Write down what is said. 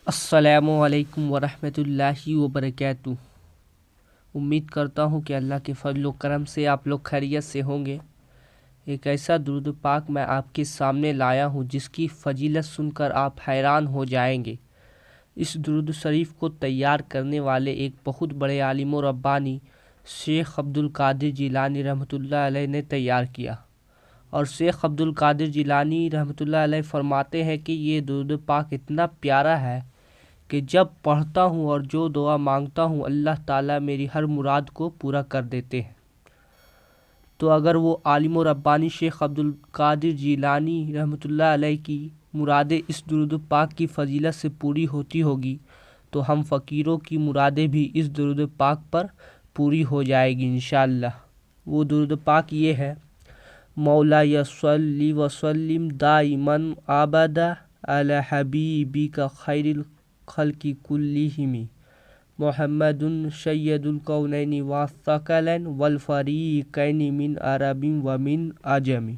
السلام علیکم ورحمۃ اللہ وبرکاتہ۔ امید کرتا ہوں کہ اللہ کے فضل و کرم سے آپ لوگ خیریت سے ہوں گے۔ ایک ایسا درود پاک میں آپ کے سامنے لایا ہوں جس کی فضیلت سن کر آپ حیران ہو جائیں گے۔ اس درود شریف کو تیار کرنے والے ایک بہت بڑے عالم و ربانی شیخ عبد القادر جیلانی رحمۃ اللہ علیہ نے تیار کیا، اور شیخ عبد القادر جیلانی رحمۃ اللہ علیہ فرماتے ہیں کہ یہ درود پاک اتنا پیارا ہے کہ جب پڑھتا ہوں اور جو دعا مانگتا ہوں اللہ تعالیٰ میری ہر مراد کو پورا کر دیتے ہیں۔ تو اگر وہ عالم و ربانی شیخ عبد القادر جیلانی رحمۃ اللہ علیہ کی مرادیں اس درود پاک کی فضیلت سے پوری ہوتی ہوگی تو ہم فقیروں کی مرادیں بھی اس درود پاک پر پوری ہو جائے گی انشاءاللہ۔ وہ درود پاک یہ ہے: مولا صلی وسلم دائماً ابدا علی حبیبک خیر الخلق کلہم محمد سید الکونین والثقلین والفریقین من عرب ومن عجم۔